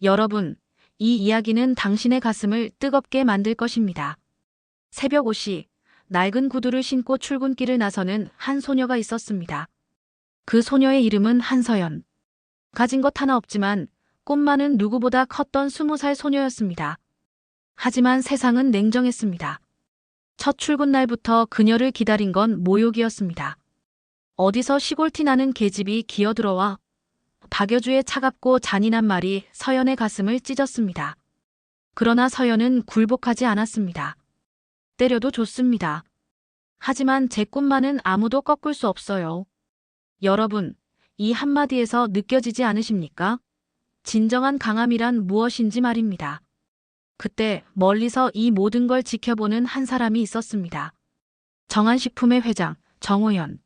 여러분, 이 이야기는 당신의 가슴을 뜨겁게 만들 것입니다. 새벽 5시, 낡은 구두를 신고 출근길을 나서는 한 소녀가 있었습니다. 그 소녀의 이름은 한서연. 가진 것 하나 없지만 꿈만은 누구보다 컸던 20살 소녀였습니다. 하지만 세상은 냉정했습니다. 첫 출근 날부터 그녀를 기다린 건 모욕이었습니다. 어디서 시골티 나는 계집이 기어들어와. 박여주의 차갑고 잔인한 말이 서연의 가슴을 찢었습니다. 그러나 서연은 굴복하지 않았습니다. 때려도 좋습니다. 하지만 제 꿈만은 아무도 꺾을 수 없어요. 여러분, 이 한마디에서 느껴지지 않으십니까? 진정한 강함이란 무엇인지 말입니다. 그때 멀리서 이 모든 걸 지켜보는 한 사람이 있었습니다. 정한식품의 회장, 정호연.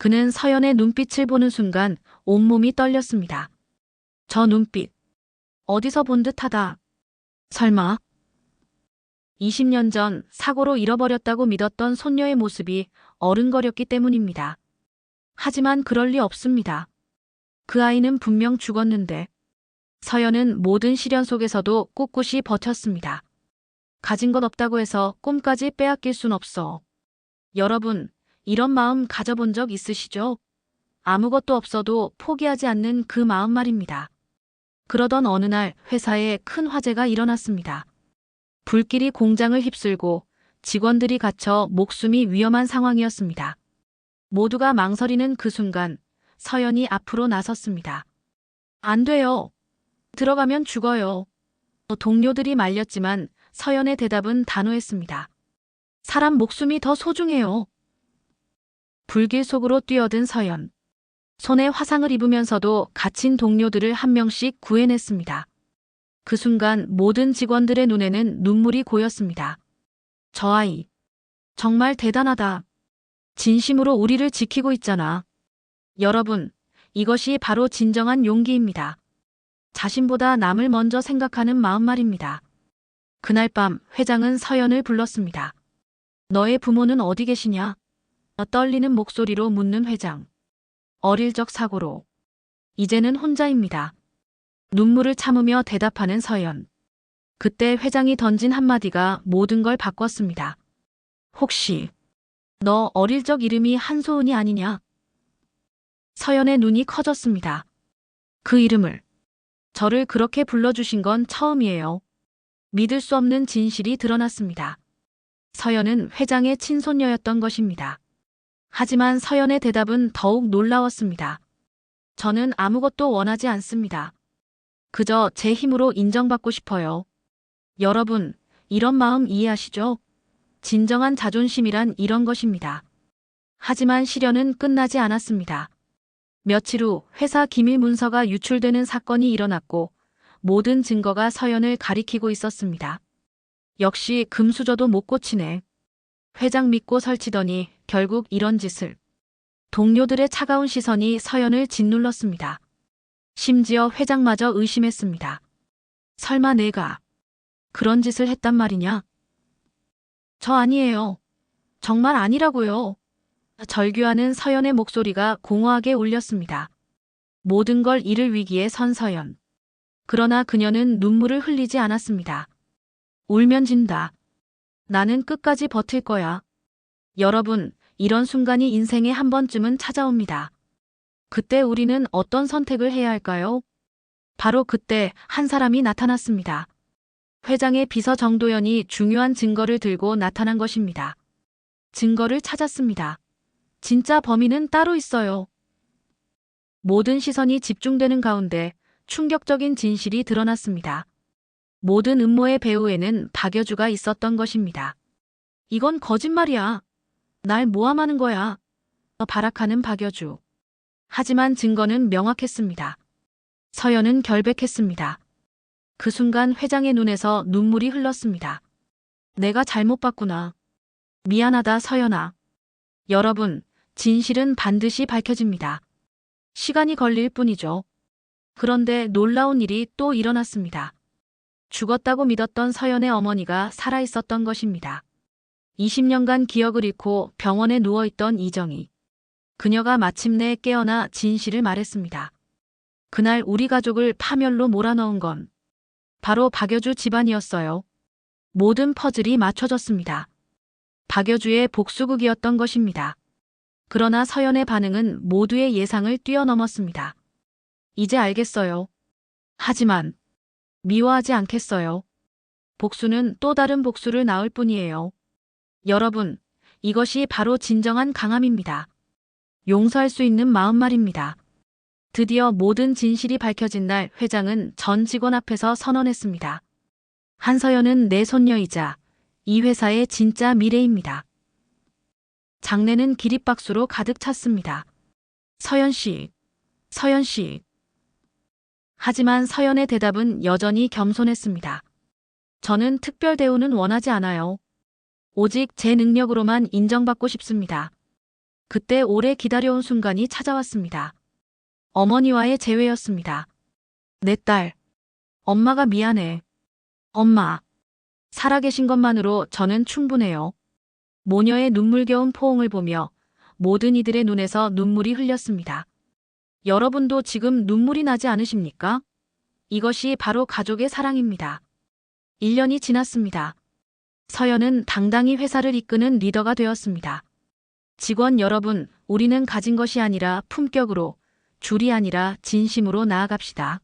그는 서연의 눈빛을 보는 순간 온몸이 떨렸습니다. 저 눈빛. 어디서 본 듯하다. 설마. 20년 전 사고로 잃어버렸다고 믿었던 손녀의 모습이 어른거렸기 때문입니다. 하지만 그럴 리 없습니다. 그 아이는 분명 죽었는데. 서연은 모든 시련 속에서도 꿋꿋이 버텼습니다. 가진 것 없다고 해서 꿈까지 빼앗길 순 없어. 여러분, 이런 마음 가져본 적 있으시죠? 아무것도 없어도 포기하지 않는 그 마음 말입니다. 그러던 어느 날 회사에 큰 화재가 일어났습니다. 불길이 공장을 휩쓸고 직원들이 갇혀 목숨이 위험한 상황이었습니다. 모두가 망설이는 그 순간 서연이 앞으로 나섰습니다. 안 돼요. 들어가면 죽어요. 동료들이 말렸지만 서연의 대답은 단호했습니다. 사람 목숨이 더 소중해요. 불길 속으로 뛰어든 서연. 손에 화상을 입으면서도 갇힌 동료들을 한 명씩 구해냈습니다. 그 순간 모든 직원들의 눈에는 눈물이 고였습니다. 저 아이. 정말 대단하다. 진심으로 우리를 지키고 있잖아. 여러분, 이것이 바로 진정한 용기입니다. 자신보다 남을 먼저 생각하는 마음 말입니다. 그날 밤 회장은 서연을 불렀습니다. 너의 부모는 어디 계시냐? 떨리는 목소리로 묻는 회장. 어릴 적 사고로. 이제는 혼자입니다. 눈물을 참으며 대답하는 서연. 그때 회장이 던진 한마디가 모든 걸 바꿨습니다. 혹시 너 어릴 적 이름이 한소은이 아니냐? 서연의 눈이 커졌습니다. 그 이름을. 저를 그렇게 불러주신 건 처음이에요. 믿을 수 없는 진실이 드러났습니다. 서연은 회장의 친손녀였던 것입니다. 하지만 서연의 대답은 더욱 놀라웠습니다. 저는 아무것도 원하지 않습니다. 그저 제 힘으로 인정받고 싶어요. 여러분, 이런 마음 이해하시죠? 진정한 자존심이란 이런 것입니다. 하지만 시련은 끝나지 않았습니다. 며칠 후 회사 기밀 문서가 유출되는 사건이 일어났고 모든 증거가 서연을 가리키고 있었습니다. 역시 금수저도 못 고치네. 회장 믿고 설치더니 결국 이런 짓을. 동료들의 차가운 시선이 서연을 짓눌렀습니다. 심지어 회장마저 의심했습니다. 설마 내가 그런 짓을 했단 말이냐? 저 아니에요. 정말 아니라고요. 절규하는 서연의 목소리가 공허하게 울렸습니다. 모든 걸 잃을 위기에 선 서연. 그러나 그녀는 눈물을 흘리지 않았습니다. 울면 진다. 나는 끝까지 버틸 거야. 여러분, 이런 순간이 인생에 한 번쯤은 찾아옵니다. 그때 우리는 어떤 선택을 해야 할까요? 바로 그때 한 사람이 나타났습니다. 회장의 비서 정도연이 중요한 증거를 들고 나타난 것입니다. 증거를 찾았습니다. 진짜 범인은 따로 있어요. 모든 시선이 집중되는 가운데 충격적인 진실이 드러났습니다. 모든 음모의 배후에는 박여주가 있었던 것입니다. 이건 거짓말이야. 날 모함하는 거야. 발악하는 박여주. 하지만 증거는 명확했습니다. 서연은 결백했습니다. 그 순간 회장의 눈에서 눈물이 흘렀습니다. 내가 잘못 봤구나. 미안하다 서연아. 여러분, 진실은 반드시 밝혀집니다. 시간이 걸릴 뿐이죠. 그런데 놀라운 일이 또 일어났습니다. 죽었다고 믿었던 서연의 어머니가 살아있었던 것입니다. 20년간 기억을 잃고 병원에 누워있던 이정희. 그녀가 마침내 깨어나 진실을 말했습니다. 그날 우리 가족을 파멸로 몰아넣은 건 바로 박여주 집안이었어요. 모든 퍼즐이 맞춰졌습니다. 박여주의 복수극이었던 것입니다. 그러나 서연의 반응은 모두의 예상을 뛰어넘었습니다. 이제 알겠어요. 하지만 미워하지 않겠어요. 복수는 또 다른 복수를 낳을 뿐이에요. 여러분, 이것이 바로 진정한 강함입니다. 용서할 수 있는 마음 말입니다. 드디어 모든 진실이 밝혀진 날 회장은 전 직원 앞에서 선언했습니다. 한서연은 내 손녀이자 이 회사의 진짜 미래입니다. 장내는 기립박수로 가득 찼습니다. 서연 씨, 서연 씨. 하지만 서연의 대답은 여전히 겸손했습니다. 저는 특별 대우는 원하지 않아요. 오직 제 능력으로만 인정받고 싶습니다. 그때 오래 기다려온 순간이 찾아왔습니다. 어머니와의 재회였습니다. 내 딸, 엄마가 미안해. 엄마, 살아계신 것만으로 저는 충분해요. 모녀의 눈물겨운 포옹을 보며 모든 이들의 눈에서 눈물이 흘렸습니다. 여러분도 지금 눈물이 나지 않으십니까? 이것이 바로 가족의 사랑입니다. 1년이 지났습니다. 서연은 당당히 회사를 이끄는 리더가 되었습니다. 직원 여러분, 우리는 가진 것이 아니라 품격으로, 줄이 아니라 진심으로 나아갑시다.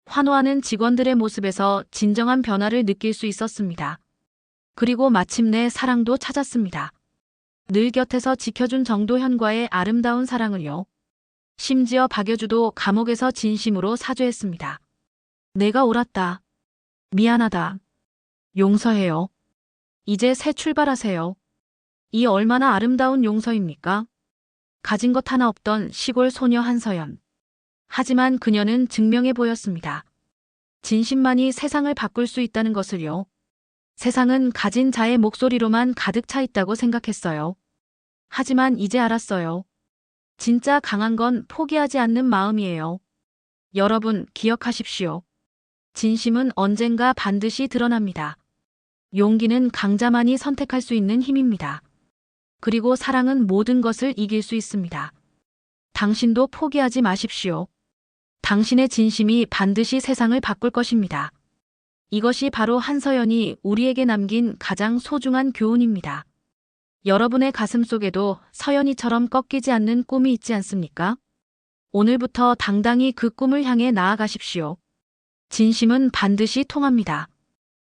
환호하는 직원들의 모습에서 진정한 변화를 느낄 수 있었습니다. 그리고 마침내 사랑도 찾았습니다. 늘 곁에서 지켜준 정도현과의 아름다운 사랑을요. 심지어 박여주도 감옥에서 진심으로 사죄했습니다. 내가 옳았다. 미안하다. 용서해요. 이제 새 출발하세요. 이 얼마나 아름다운 용서입니까? 가진 것 하나 없던 시골 소녀 한서연. 하지만 그녀는 증명해 보였습니다. 진심만이 세상을 바꿀 수 있다는 것을요. 세상은 가진 자의 목소리로만 가득 차 있다고 생각했어요. 하지만 이제 알았어요. 진짜 강한 건 포기하지 않는 마음이에요. 여러분, 기억하십시오. 진심은 언젠가 반드시 드러납니다. 용기는 강자만이 선택할 수 있는 힘입니다. 그리고 사랑은 모든 것을 이길 수 있습니다. 당신도 포기하지 마십시오. 당신의 진심이 반드시 세상을 바꿀 것입니다. 이것이 바로 한서연이 우리에게 남긴 가장 소중한 교훈입니다. 여러분의 가슴 속에도 서연이처럼 꺾이지 않는 꿈이 있지 않습니까? 오늘부터 당당히 그 꿈을 향해 나아가십시오. 진심은 반드시 통합니다.